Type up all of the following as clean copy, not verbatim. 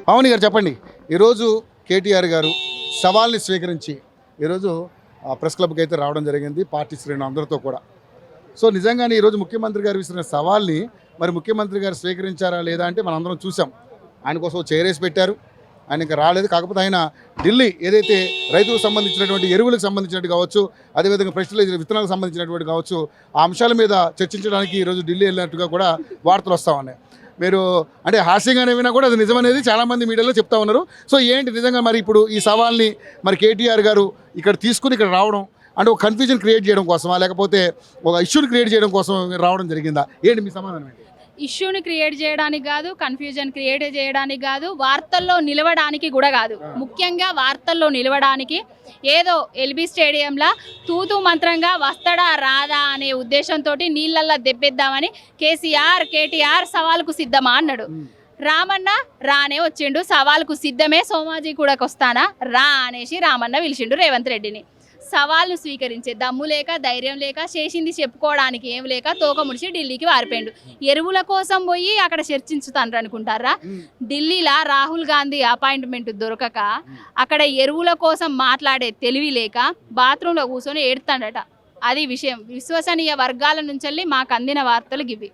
పవన్ గారు చెప్పండి, ఈరోజు కేటీఆర్ గారు సవాల్ని స్వీకరించి ఈరోజు ప్రెస్ క్లబ్కి అయితే రావడం జరిగింది పార్టీ శ్రేణులు అందరితో కూడా. సో నిజంగానే ఈరోజు ముఖ్యమంత్రి గారు విసిరిన సవాల్ని మరి ముఖ్యమంత్రి గారు స్వీకరించారా లేదా అంటే మనందరం చూసాం. ఆయన కోసం చేరేసి పెట్టారు, ఆయన ఇంకా రాలేదు. కాకపోతే ఆయన ఢిల్లీ ఏదైతే రైతులకు సంబంధించినటువంటి ఎరువులకు సంబంధించినట్టు కావచ్చు, అదేవిధంగా ఫెస్టిలైజర్ విత్తనాలకు సంబంధించినటువంటి కావచ్చు, ఆ అంశాల మీద చర్చించడానికి ఈరోజు ఢిల్లీ వెళ్ళినట్టుగా కూడా వార్తలు వస్తూ ఉన్నాయి. మీరు అంటే హాస్యంగానే వినా కూడా అది నిజమనేది చాలామంది మీడియాలో చెప్తా ఉన్నారు. సో ఏంటి నిజంగా మరి ఇప్పుడు ఈ సవాల్ని మరి కేటీఆర్ గారు ఇక్కడ తీసుకుని ఇక్కడ రావడం అంటే ఒక కన్ఫ్యూజన్ క్రియేట్ చేయడం కోసమా, లేకపోతే ఒక ఇష్యూని క్రియేట్ చేయడం కోసం రావడం జరిగిందా? ఏంటి మీ సమాధానం ఏంటి? ఇష్యూని క్రియేట్ చేయడానికి కాదు, కన్ఫ్యూజన్ క్రియేట్ చేయడానికి కాదు, వార్తల్లో నిలవడానికి కూడా కాదు. ముఖ్యంగా వార్తల్లో నిలవడానికి ఏదో ఎల్బీ స్టేడియంలో తూతూ మంత్రంగా వస్తాడా రాదా అనే ఉద్దేశంతో నీళ్ళల్లో దెబ్బేద్దామని కేటీఆర్ సవాలుకు సిద్ధమా అన్నాడు. రామన్న రానే వచ్చిండు, సవాలుకు సిద్ధమే, సోమాజీ కూడా వస్తానా రా అనేసి రామన్న పిలిచిండు రేవంత్ రెడ్డిని. సవాల్ను స్వీకరించే దమ్ము లేక, ధైర్యం లేక, చేసింది చెప్పుకోవడానికి ఏం లేక తోక ముడిచి ఢిల్లీకి వారిపోయిండు. ఎరువుల కోసం పోయి అక్కడ చర్చించుతాను అనుకుంటారా? ఢిల్లీలో రాహుల్ గాంధీ అపాయింట్మెంట్ దొరకక అక్కడ ఎరువుల కోసం మాట్లాడే తెలివి లేక బాత్రూంలో కూర్చొని ఏడుతాడట. అది విషయం. విశ్వసనీయ వర్గాల నుంచి మాకు అందిన వార్తలు ఇవి.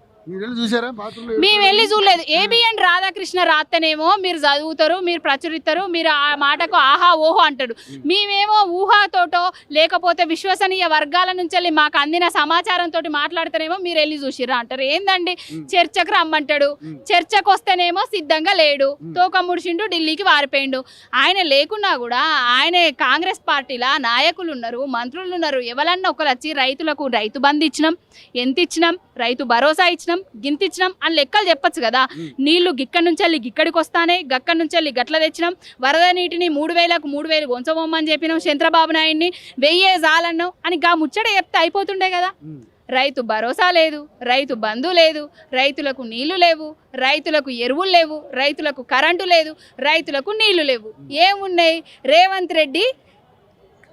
మేము వెళ్ళి చూడలేదు. ఏబిఎన్ రాధాకృష్ణ రాత్తనేమో మీరు చదువుతారు, మీరు ప్రచురిస్తారు, మీరు ఆ మాటకు ఆహా ఓహో అంటాడు. మేమేమో ఊహాతోటో లేకపోతే విశ్వసనీయ వర్గాల నుంచి మాకు అందిన సమాచారంతో మాట్లాడితేనేమో మీరు వెళ్ళి చూసిరా అంటారు. ఏందండి చర్చకు రమ్మంటాడు, చర్చకు వస్తేనేమో సిద్ధంగా లేడు, తోక ముడిచిండు, ఢిల్లీకి వారిపోయిండు. ఆయన లేకున్నా కూడా ఆయన కాంగ్రెస్ పార్టీలో నాయకులు ఉన్నారు, మంత్రులు ఉన్నారు. ఎవరన్నా ఒకరు వచ్చి రైతులకు రైతు బంధు ఇచ్చినాం, ఎంత ఇచ్చినాం, రైతు భరోసా ఇచ్చినాం, గింతిచ్చినాం అని లెక్కలు చెప్పచ్చు కదా. నీళ్లు గిక్కడి నుంచి వెళ్ళి గిక్కడికి వస్తానే, గక్కడి నుంచి వెళ్ళి గట్ల తెచ్చినాం, వరద నీటిని 3,000కు 3,000 ఉంచబోమని చెప్పినాం, చంద్రబాబు నాయుడిని 1000 చాలన్నాం అని గా ముచ్చట చెప్తే అయిపోతుండే కదా. రైతు భరోసా లేదు, రైతు బంధు లేదు, రైతులకు నీళ్లు లేవు, రైతులకు ఎరువులు లేవు, రైతులకు కరెంటు లేదు, రైతులకు నీళ్లు లేవు. ఏమున్నాయి? రేవంత్ రెడ్డి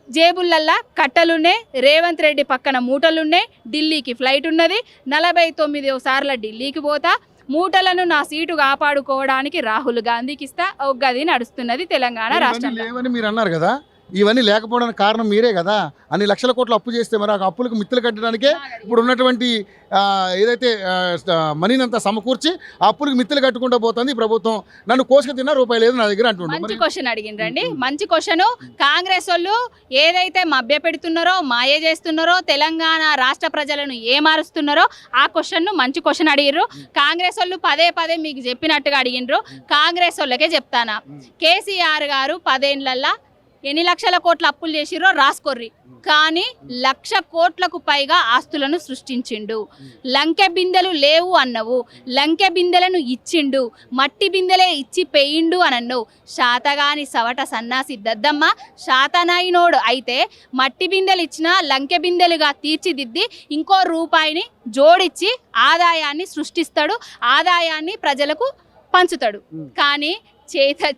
జేబులల్లా కట్టలున్నాయి, రేవంత్ రెడ్డి పక్కన మూటలున్నాయి, ఢిల్లీకి ఫ్లైట్ ఉన్నది, 49 సార్లు ఢిల్లీకి పోతా, మూటలను నా సీటు కాపాడుకోవడానికి రాహుల్ గాంధీకి ఇస్తా, ఒక గది నడుస్తున్నది తెలంగాణ రాష్ట్రంలో. మీరు అన్నారు కదా, ఇవన్నీ లేకపోవడానికి కారణం మీరే కదా. అన్ని లక్షల కోట్లు అప్పు చేస్తే మరి ఆ అప్పులకు మిత్తులు కట్టడానికే ఇప్పుడు ఉన్నటువంటి ఏదైతే మనీనంతా సమకూర్చి ఆ అప్పులకు మిత్తులు కట్టుకుంటూ పోతుంది ప్రభుత్వం. నన్ను కోసుకు తిన్నా రూపాయి లేదు నా దగ్గర అంటున్నాను. మంచి క్వశ్చన్ అడిగిండ్రండి, మంచి క్వశ్చన్. కాంగ్రెస్ వాళ్ళు ఏదైతే మభ్య పెడుతున్నారో, మాయ చేస్తున్నారో, తెలంగాణ రాష్ట్ర ప్రజలను ఏమారుస్తున్నారో ఆ క్వశ్చన్ను మంచి క్వశ్చన్ అడిగిర్రు. కాంగ్రెస్ వాళ్ళు పదే మీకు చెప్పినట్టుగా అడిగిండ్రు. కాంగ్రెస్ వాళ్ళకే చెప్తానా, కేసీఆర్ గారు 10 ఏళ్లల్లా ఎన్ని లక్షల కోట్ల అప్పులు చేసిరో రాసుకోర్రి, కానీ 1,00,000 కోట్లకు పైగా ఆస్తులను సృష్టించిండు. లంకె బిందెలు లేవు అన్నవు, లంకె బిందెలను ఇచ్చిండు, మట్టి బిందెలే ఇచ్చి పెయిండు అనన్నావు. శాతగాని సవట సన్నాసి దద్దమ్మ, శాతనాయినోడు అయితే మట్టి బిందెలు ఇచ్చినా లంకె బిందెలుగా తీర్చిదిద్ది ఇంకో రూపాయిని జోడించి ఆదాయాన్ని సృష్టిస్తాడు, ఆదాయాన్ని ప్రజలకు పంచుతాడు. కానీ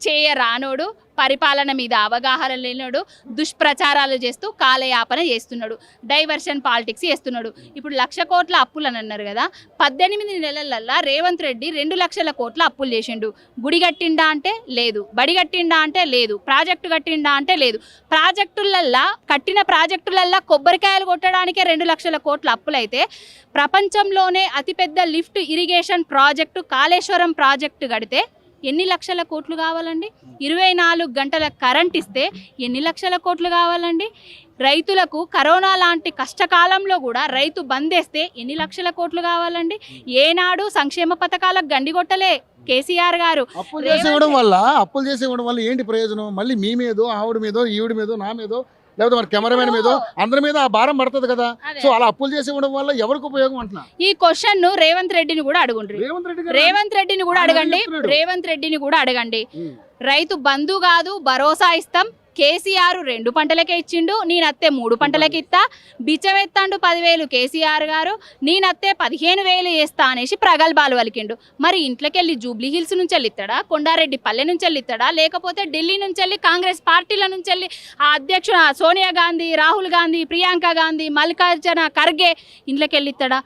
చేయరానోడు, పరిపాలన మీద అవగాహన లేనోడు, దుష్ప్రచారాలు చేస్తూ కాలయాపన చేస్తున్నాడు, డైవర్షన్ పాలిటిక్స్ చేస్తున్నాడు. ఇప్పుడు 1,00,000 కోట్ల అప్పులు అని అన్నారు కదా, 18 నెలలల్లా రేవంత్ రెడ్డి 2 లక్షల కోట్ల అప్పులు చేసిండు. గుడి కట్టిండా అంటే లేదు, బడి కట్టిండా అంటే లేదు, ప్రాజెక్టు కట్టిండా అంటే లేదు. కట్టిన ప్రాజెక్టులల్లా కొబ్బరికాయలు కొట్టడానికే 2 లక్షల కోట్ల అప్పులైతే ప్రపంచంలోనే అతిపెద్ద lift irrigation project Kaleshwaram project కడితే ఎన్ని లక్షల కోట్లు కావాలండి? 24 గంటల కరెంట్ ఇస్తే ఎన్ని లక్షల కోట్లు కావాలండి? రైతులకు కరోనా లాంటి కష్టకాలంలో కూడా రైతు బందేస్తే ఎన్ని లక్షల కోట్లు కావాలండి? ఏనాడు సంక్షేమ పథకాలకు గండిగొట్టలే కేసీఆర్ గారు. అప్పులు చేసేవడం వల్ల ఏంటి ప్రయోజనం? మళ్ళీ మీ మీదో, ఆవిడ మీదో, ఈవిడ మీదో, నా మీదో, లేకపోతే మరి కెమెరామెన్ మీద అందరి మీద ఆ భారం పడుతుంది కదా. సో అలా అప్పులు చేసి ఉండడం వల్ల ఎవరికి ఉపయోగం అంటున్నా? ఈ క్వశ్చన్ ను రేవంత్ రెడ్డిని కూడా అడగండి, రేవంత్ రెడ్డిని కూడా అడగండి. రైతు బంధు కాదు, భరోసా ఇస్తాం, కేసీఆర్ 2 పంటలకే ఇచ్చిండు, నేనత్తే 3 పంటలకి ఇస్తా, బిచ్చమెత్తాండు 10,000 కేసీఆర్ గారు, నేనత్తే 15,000 వేస్తా అనేసి ప్రగల్భాలు పలికిండు. మరి ఇంట్లోకెళ్ళి జూబ్లీ హిల్స్ నుంచి వెళ్ళిస్తాడా, కొండారెడ్డి పల్లె నుంచి వెళ్ళిస్తాడా, లేకపోతే ఢిల్లీ నుంచి వెళ్ళి కాంగ్రెస్ పార్టీల నుంచి వెళ్ళి ఆ అధ్యక్షుడు సోనియా గాంధీ, రాహుల్ గాంధీ, ప్రియాంక గాంధీ, మల్లికార్జున ఖర్గే ఇంట్లోకి వెళ్ళిస్తాడా?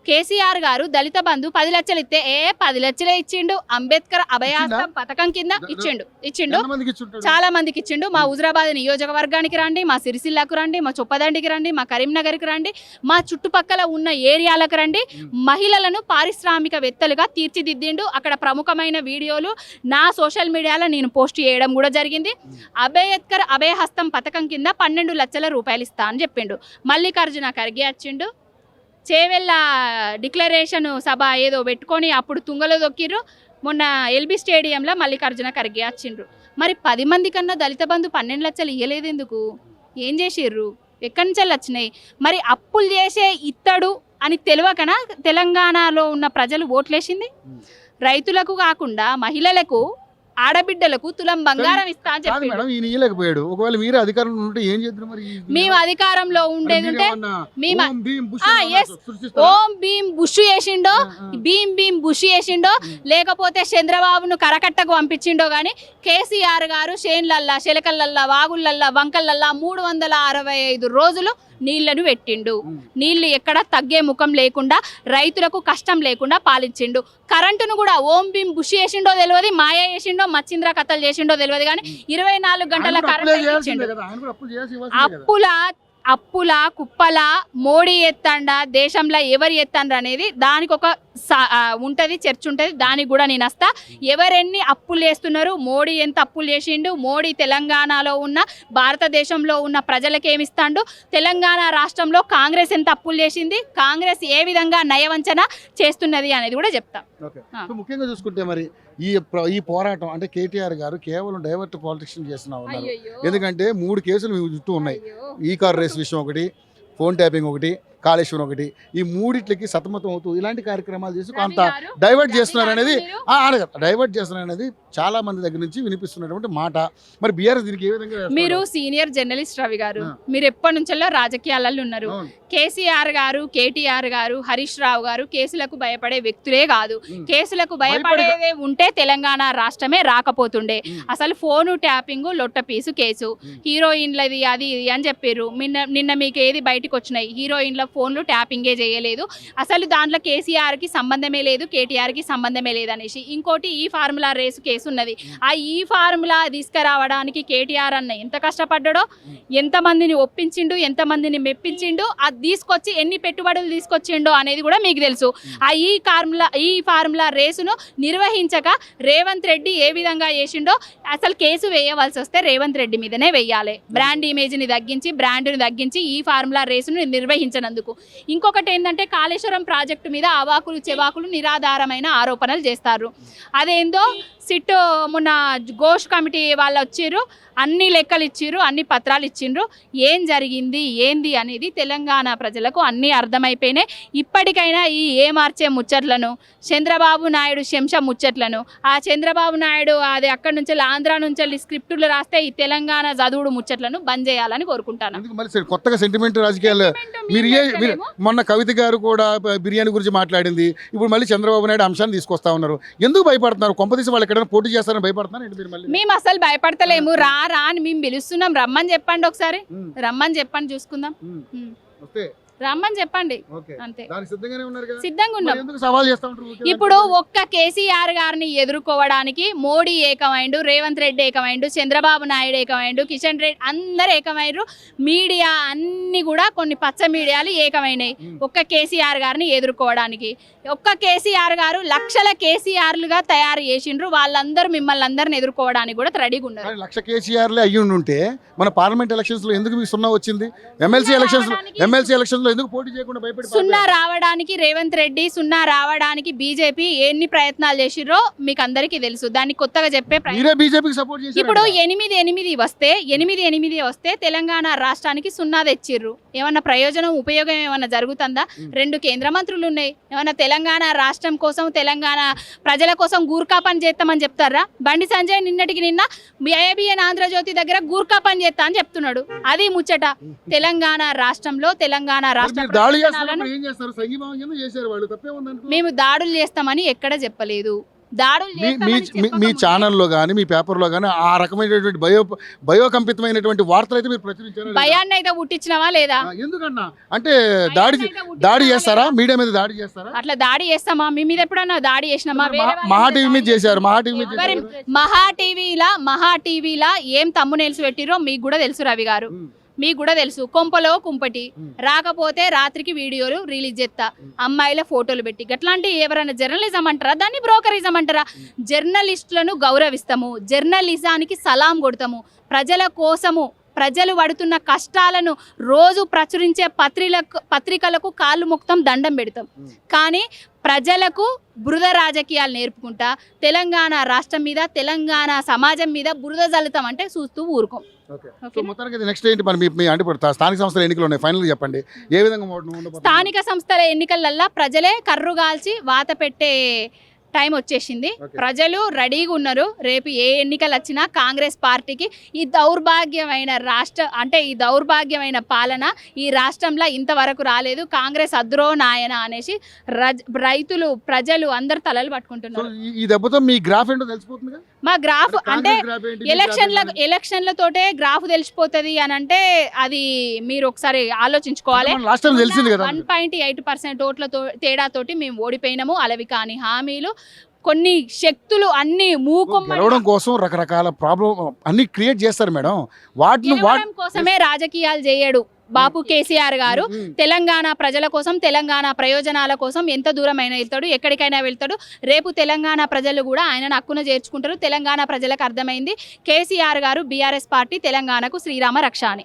కేసీఆర్ గారు దళిత బంధు 10 లక్షలు ఇస్తే 10 లక్షలే ఇచ్చిండు. అంబేద్కర్ అభయాస్తం పథకం కింద ఇచ్చిండు ఎంతమందికి ఇచ్చుంటాడు? చాలా మందికి ఇచ్చిండు. మా హుజరాబాద్ నియోజకవర్గానికి రండి, మా సిరిసిల్లకు రండి, మా చొప్పదండికి రండి, మా కరీంనగర్కి రండి, మా చుట్టుపక్కల ఉన్న ఏరియాలకు రండి. మహిళలను పారిశ్రామికవేత్తలుగా తీర్చిదిద్దిండు. అక్కడ ప్రముఖమైన వీడియోలు నా సోషల్ మీడియాలో నేను పోస్ట్ చేయడం కూడా జరిగింది. అంబేద్కర్ అభయహస్తం పథకం కింద 12 లక్షల రూపాయలు ఇస్తా అని చెప్పిండు. మల్లికార్జున ఖర్గే వచ్చిండు, చేవెళ్ళ డిక్లరేషన్ సభ ఏదో పెట్టుకొని అప్పుడు తుంగలో దొక్కిర్రు. మొన్న ఎల్బీ స్టేడియంలో మల్లికార్జున ఖర్గే వచ్చిండ్రు. మరి 10 మంది కన్నా దళిత బంధు 12 లక్షలు ఇయ్యలేదు ఎందుకు? ఏం చేసిర్రు? ఎక్కడి నుంచి వచ్చినాయి? మరి అప్పులు చేసే ఇత్తడు అని తెలియకనా తెలంగాణలో ఉన్న ప్రజలు ఓట్లేసింది? రైతులకు కాకుండా మహిళలకు, ఆడబిడ్డలకు తులం బంగారం ఇస్తా అని చెప్పి ఇయ్యలేకపోయాడు. ఒకవేళ మీరే అధికారంలో ఉంటే ఏం చేద్దరు? మరి మేము అధికారంలో ఉండేది ఉంటే ఓం భీమ్ బుష్ చేసిండో, భీమ్ బుష్ చేసిండో, లేకపోతే చంద్రబాబును కరకట్టకు పంపించిండో గానీ కేసీఆర్ గారు చేన్లల్లా, శెలకల్లల్లా, వాగులల్లా, వంకలల్లా 365 రోజులు నీళ్లను పెట్టిండు. నీళ్లు ఎక్కడ తగ్గే ముఖం లేకుండా, రైతులకు కష్టం లేకుండా పాలించిండు. కరెంటును కూడా ఓం భీమ్ బుష్ చేసిండో తెలియదు, మాయ చేసిండో, మచ్చింద్ర కథలు చేసిండో తెలియదు కానీ 24 గంటల కరెంట్ ఇచ్చిండు. అప్పుల కుప్పల మోడీ ఎత్తండా, దేశంలో ఎవరు ఎత్తండ్రు అనేది దానికి ఒక ఉంటుంది, చర్చ ఉంటుంది. దానికి కూడా నేను వస్తా. ఎవరెన్ని అప్పులు చేస్తున్నారు, మోడీ ఎంత అప్పులు చేసిండు, మోడీ తెలంగాణలో ఉన్న భారతదేశంలో ఉన్న ప్రజలకు ఏమిస్తాడు, తెలంగాణ రాష్ట్రంలో కాంగ్రెస్ ఎంత అప్పులు చేసింది, కాంగ్రెస్ ఏ విధంగా నయవంచన చేస్తున్నది అనేది కూడా చెప్తా. ముఖ్యంగా చూసుకుంటే మరి ఈ పోరాటం అంటే కేటీఆర్ గారు కేవలం డైవర్ట్ పాలిటిక్స్ చేస్తున్నా ఉన్నారు. ఎందుకంటే 3 కేసులు మీ చుట్టూ ఉన్నాయి. ఈ కార్ రేస్ విషయం ఒకటి, ఫోన్ ట్యాపింగ్ ఒకటి, కాళేశ్వరం ఒకటి. ఈ 3టికి సతమతం అవుతూ ఇలాంటి కార్యక్రమాలు చేసి కొంత డైవర్ట్ చేస్తున్నారు అనేది చాలా మంది దగ్గర నుంచి వినిపిస్తున్నటువంటి మాట. మరి బీఆర్ఎస్ దీనికి ఏ విధంగా? మీరు సీనియర్ జర్నలిస్ట్ రవి గారు, మీరు ఎప్పటి నుంచో రాజకీయాలలో ఉన్నారు. కేసీఆర్ గారు, కేటీఆర్ గారు, హరీష్ రావు గారు కేసులకు భయపడే వ్యక్తులే కాదు. కేసులకు భయపడేదే ఉంటే తెలంగాణ రాష్ట్రమే రాకపోతుండే. అసలు ఫోను ట్యాపింగ్ లొట్టపీసు కేసు, హీరోయిన్లది అది ఇది అని చెప్పారు. నిన్న మీకు ఏది బయటకు వచ్చినాయి? హీరోయిన్ల ఫోన్లు ట్యాపింగే చేయలేదు, అసలు దాంట్లో కేసీఆర్కి సంబంధమే లేదు, కేటీఆర్కి సంబంధమే లేదు అనేసి. ఇంకోటి ఈ ఫార్ములా రేసు కేసు ఉన్నది. ఆ ఈ ఫార్ములా తీసుకురావడానికి కేటీఆర్ అన్న ఎంత కష్టపడ్డాడో, ఎంతమందిని ఒప్పించిండు, ఎంతమందిని మెప్పించిండు, అది తీసుకొచ్చి ఎన్ని పెట్టుబడులు తీసుకొచ్చిండో అనేది కూడా మీకు తెలుసు. ఆ ఈ ఫార్ములా రేసును నిర్వహించక రేవంత్ రెడ్డి ఏ విధంగా చేసిండో, అసలు కేసు వేయవలసి వస్తే రేవంత్ రెడ్డి మీదనే వేయాలి. బ్రాండ్ ఇమేజ్ని తగ్గించి, బ్రాండ్ని తగ్గించి ఈ ఫార్ములా రేసును నిర్వహించినందుకు. ఇంకొకటి ఏంటంటే కాళేశ్వరం ప్రాజెక్టు మీద అవాకులు చెవాకులు నిరాధారమైన ఆరోపణలు చేస్తారు. అదేందో సిట్ మొన్న ఘోష్ కమిటీ వాళ్ళు వచ్చిర్రు, అన్ని లెక్కలు ఇచ్చిర్రు, అన్ని పత్రాలు ఇచ్చిండ్రు. ఏం జరిగింది ఏంది అనేది తెలంగాణ ప్రజలకు అన్నీ అర్థమైపోయినాయి. ఇప్పటికైనా ఈ మార్చే ముచ్చట్లను, చంద్రబాబు నాయుడు శంష ముచ్చట్లను, ఆ చంద్రబాబు నాయుడు అది అక్కడి నుంచి ఆంధ్ర నుంచి స్క్రిప్టులు రాస్తే ఈ తెలంగాణ చదువుడు ముచ్చట్లను బంద్ చేయాలని కోరుకుంటాను. కొత్తగా సెంటిమెంట్ రాజకీయాలు మొన్న కవిత గారు కూడా బిర్యానీ గురించి మాట్లాడింది. ఇప్పుడు మళ్ళీ చంద్రబాబు నాయుడు అంశాన్ని తీసుకొస్తా ఉన్నారు. ఎందుకు భయపడుతున్నారు? కొంపదీసి వాళ్ళు ఎక్కడైనా పోటీ చేస్తారని భయపడుతున్నారు? మేము అసలు భయపడతలేము. రా అని మేము పిలుస్తున్నాం. రమ్మని చెప్పండి, ఒకసారి రమ్మని చెప్పండి, చూసుకుందాం. రమ్మని చెప్పండి, అంతే. సిద్ధంగా ఉన్నాం. ఇప్పుడు ఒక్క కేసీఆర్ గారిని ఎదుర్కోవడానికి మోడీ ఏకమైండు, రేవంత్ రెడ్డి ఏకమైండు, చంద్రబాబు నాయుడు ఏకమైండు, కిషన్ రెడ్డి అందరు ఏకమైండ్రు. మీడియా అన్ని కూడా కొన్ని పచ్చ మీడియాలు ఏకమైనాయి ఒక్క కేసీఆర్ గారిని ఎదుర్కోవడానికి. ఒక్క కేసీఆర్ గారు లక్షల కేసీఆర్లుగా తయారు చేసిండ్రు. వాళ్ళందరూ మిమ్మల్ని అందరిని ఎదుర్కోవడానికి కూడా రెడీగా ఉన్నారు. 1,00,000 కేసీఆర్లే అయ్యి ఉంటే మన పార్లమెంట్ ఎలక్షన్స్ లో ఎందుకు మీకు 0 వచ్చింది? ఎమ్మెల్సీ ఎలక్షన్స్ లో ఎందుకు పోటీ చేయకుండా భయపడి 0 రావడానికి రేవంత్ రెడ్డి, 0 రావడానికి బీజేపీ ఎన్ని ప్రయత్నాలు చేసిర్రో మీకు అందరికీ తెలుసు. దాన్ని కొత్తగా చెప్పే బీజేపీకి సపోర్ట్ చేసి ఇప్పుడు 8 వస్తే తెలంగాణ రాష్ట్రానికి 0 తెచ్చిర్రు. ఏమన్నా ప్రయోజనం ఉపయోగం ఏమన్నా జరుగుతుందా? 2 కేంద్ర మంత్రులు ఉన్నాయి. ఏమన్నా తెలంగాణ రాష్ట్రం కోసం, తెలంగాణ ప్రజల కోసం గూర్ఖా పని చేస్తామని చెప్తారా? బండి సంజయ్ నిన్నటికి నిన్న ఏబిఎన్ ఆంధ్రజ్యోతి దగ్గర గూర్ఖా పని చేస్తా అని చెప్తున్నాడు. అది ముచ్చట. తెలంగాణ రాష్ట్రంలో తెలంగాణ రాష్ట్ర మేము దాడులు చేస్తామని ఎక్కడ చెప్పలేదు. దాడులు మీ మీ చేస్తామని మీ- మీ చెప్పకముందే ఛానల్లో కానీ మీ పేపర్లో కానీ ఆ రకమైనటువంటి భయోకంపితమైనటువంటి వార్తలు అయితే మీరు ప్రచురించారు భయాన్ని అయితే పుట్టించినవా లేదా? ఎందుకన్నా అంటే దాడి భయాన్ని అయితే దాడి పుట్టించినవా చేస్తారా లేదా? మీడియా మీద దాడి చేస్తారా అట్లా దాడి చేస్తామా? మీ మీద ఎప్పుడన్నా దాడి చేసినామా? మహా టీవీ మీద చేశారు మహా టీవీ మీద ఎవరి చేశారు. మహా టీవీలా ఏం తమ్మునేల్స్ పెట్టిరో మీకు కూడా తెలుసు రవి గారు. మీకు కూడా తెలుసు. కొంపలో కుంపటి రాకపోతే రాత్రికి వీడియోలు రిలీజ్ చేస్తా, అమ్మాయిల ఫోటోలు పెట్టి. అట్లాంటి ఎవరైనా జర్నలిజం అంటారా? దాన్ని బ్రోకరిజం అంటారా? జర్నలిస్టులను గౌరవిస్తాము, జర్నలిజానికి సలాం కొడతాము. ప్రజల కోసము ప్రజలు పడుతున్న కష్టాలను రోజు ప్రచురించే పత్రికలకు కాళ్ళు ముక్తం దండం పెడతాం. కానీ ప్రజలకు బురద రాజకీయాలు నేర్పుకుంటా తెలంగాణ రాష్ట్రం మీద తెలంగాణ సమాజం మీద బురద జల్లుతాం అంటే చూస్తూ ఊరుకోం. సో మొత్తానికి నెక్స్ట్ ఏంటి మరి మీ అంటే ఇప్పుడు స్థానిక సంస్థల ఎన్నికలు ఉన్నాయి, ఫైనల్ చెప్పండి ఏ విధంగా ఉండబోతుంది? స్థానిక సంస్థల ఎన్నికలల్లా ప్రజలే కర్రుగాల్చి వాత పెట్టే టైం వచ్చేసింది. ప్రజలు రెడీగా ఉన్నారు. రేపు ఏ ఎన్నికలు వచ్చినా కాంగ్రెస్ పార్టీకి ఈ దౌర్భాగ్యమైన పాలన ఈ రాష్ట్రంలో ఇంతవరకు రాలేదు. కాంగ్రెస్ అద్రో నాయన అనేసి రైతులు ప్రజలు అందరు తలలు పట్టుకుంటున్నారు. ఈ దెబ్బతో మీ గ్రాఫ్ ఏంటో తెలిసిపోతుంది. మా గ్రాఫ్ అంటే ఎలక్షన్లతోటే గ్రాఫ్ తెలిసిపోతుంది అని అంటే అది మీరు ఒకసారి ఆలోచించుకోవాలి. 1.8% ఓట్ల తేడాతోటి మేము ఓడిపోయినాము. అలవి కాని హామీలు, కొన్ని శక్తులు అన్ని గెలవడం కోసం రకరకాల ప్రాబ్లం అన్ని క్రియేట్ చేస్తారు మేడం. వాటిని కోసమే రాజకీయాలు చేయడు బాపు కేసీఆర్ గారు. తెలంగాణ ప్రజల కోసం, తెలంగాణ ప్రయోజనాల కోసం ఎంత దూరమైనా వెళ్తాడు, ఎక్కడికైనా వెళ్తాడు. రేపు తెలంగాణ ప్రజలు కూడా ఆయన హక్కున చేర్చుకుంటారు. తెలంగాణ ప్రజలకు అర్థమైంది కేసీఆర్ గారు బీఆర్ఎస్ పార్టీ తెలంగాణకు శ్రీరామ రక్ష అని.